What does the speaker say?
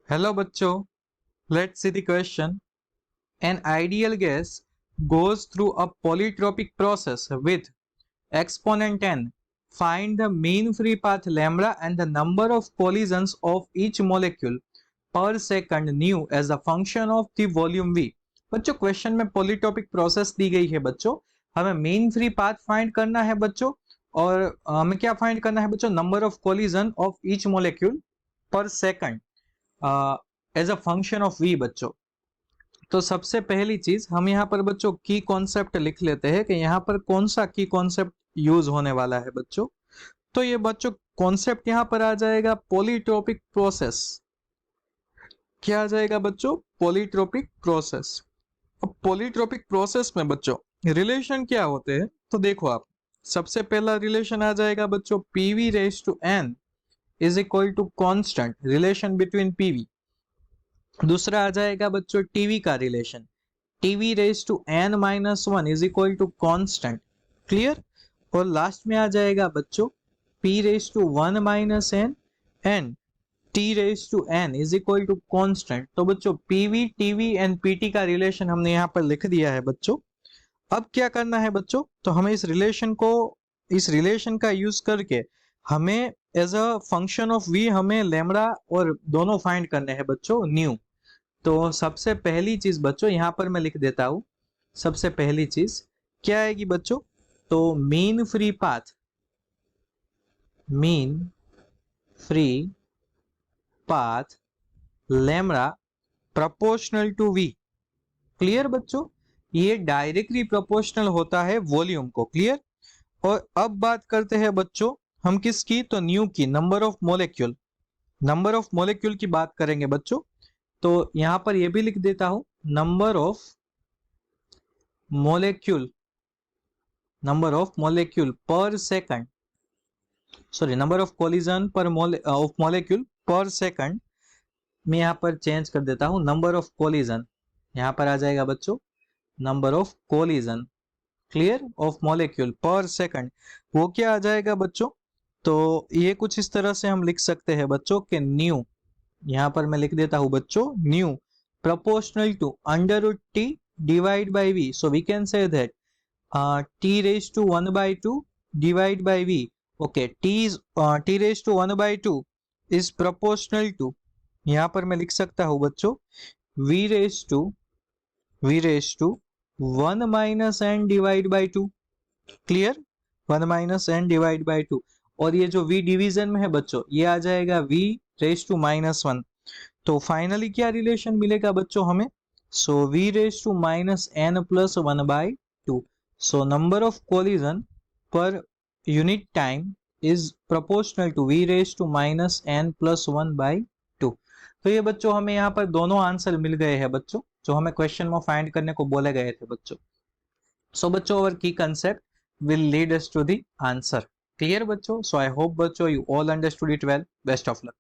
Hello बच्चों, let's see the question. An ideal gas goes through a polytropic process with exponent n. Find the mean free path lambda and the number of collisions of each molecule per second nu as a function of the volume V. बच्चों question में पॉलीटॉपिक process दी गई है बच्चों, हमें mean free path find करना है बच्चों, और हमें क्या फाइंड करना है बच्चों, number of collision of each molecule per second as a function of V बच्चों। तो सबसे पहली चीज हम यहाँ पर बच्चों की कॉन्सेप्ट लिख लेते हैं कि यहाँ पर कौन सा की कॉन्सेप्ट यूज होने वाला है बच्चों। तो ये बच्चों कॉन्सेप्ट यहाँ पर आ जाएगा पॉलीट्रोपिक प्रोसेस। क्या आ जाएगा बच्चों? Polytropic process. अब पॉलीट्रोपिक प्रोसेस में बच्चों रिलेशन क्या होते हैं, तो देखो आप, सबसे पहला रिलेशन आ जाएगा बच्चों PV raise to n is equal to constant, relation between PV. दूसरा आ जाएगा बच्चों टीवी का relation, TV raise to n minus one is equal to constant. Clear? और लास्ट में आ जाएगा बच्चों P raise to one minus n and T raise to n is equal to constant. तो बच्चों पीवी, टीवी एंड पीटी का relation हमने यहाँ पर लिख दिया है बच्चों। अब क्या करना है बच्चों, तो हमें इस रिलेशन का यूज करके हमें as a function of v हमें लैम्डा और दोनों फाइंड करने हैं बच्चों न्यू। तो सबसे पहली चीज बच्चों यहाँ पर मैं लिख देता हूं, सबसे पहली चीज क्या आएगी बच्चों, तो mean free path lambda proportional to v. Clear बच्चों? ये डायरेक्टली प्रोपोर्शनल होता है वॉल्यूम को। क्लियर? और अब बात करते हैं बच्चों हम किसकी, तो न्यू की, नंबर ऑफ मोलेक्यूल की बात करेंगे बच्चों। तो यहां पर ये भी लिख देता हूं, नंबर ऑफ मोलेक्यूल पर second, sorry number of collision पर ऑफ मोलेक्यूल पर सेकंड। मैं यहां पर चेंज कर देता हूं, नंबर ऑफ कोलिजन, यहां पर आ जाएगा बच्चों number of collision, clear, of molecule पर सेकंड। वो क्या आ जाएगा बच्चों, तो ये कुछ इस तरह से हम लिख सकते हैं बच्चों के न्यू, यहां पर मैं लिख देता हूं बच्चों new proportional to under root t divide by v, so we can say that t raised to 1 by 2 divide by v. Okay, t raised to 1 by 2 is proportional to, यहां पर मैं लिख सकता हूं बच्चों v raised to 1 minus n divide by 2. Clear? 1 minus n divide by 2, और ये जो v डिवीजन में है बच्चों ये आ जाएगा v raised to minus 1। तो फाइनली क्या रिलेशन मिलेगा बच्चों हमें, so v raise to minus n plus one by two. So number of collision per unit time is proportional to v raise to minus n plus one by two. तो ये बच्चों हमें यहाँ पर दोनों आंसर मिल गए हैं बच्चों जो हमें क्वेश्चन में फाइंड करने को बोले गए थे बच्चों। सो बच्चों our key concept will lead us to the answer. Clear बच्चों? So I hope बच्चों you all understood it well. Best of luck.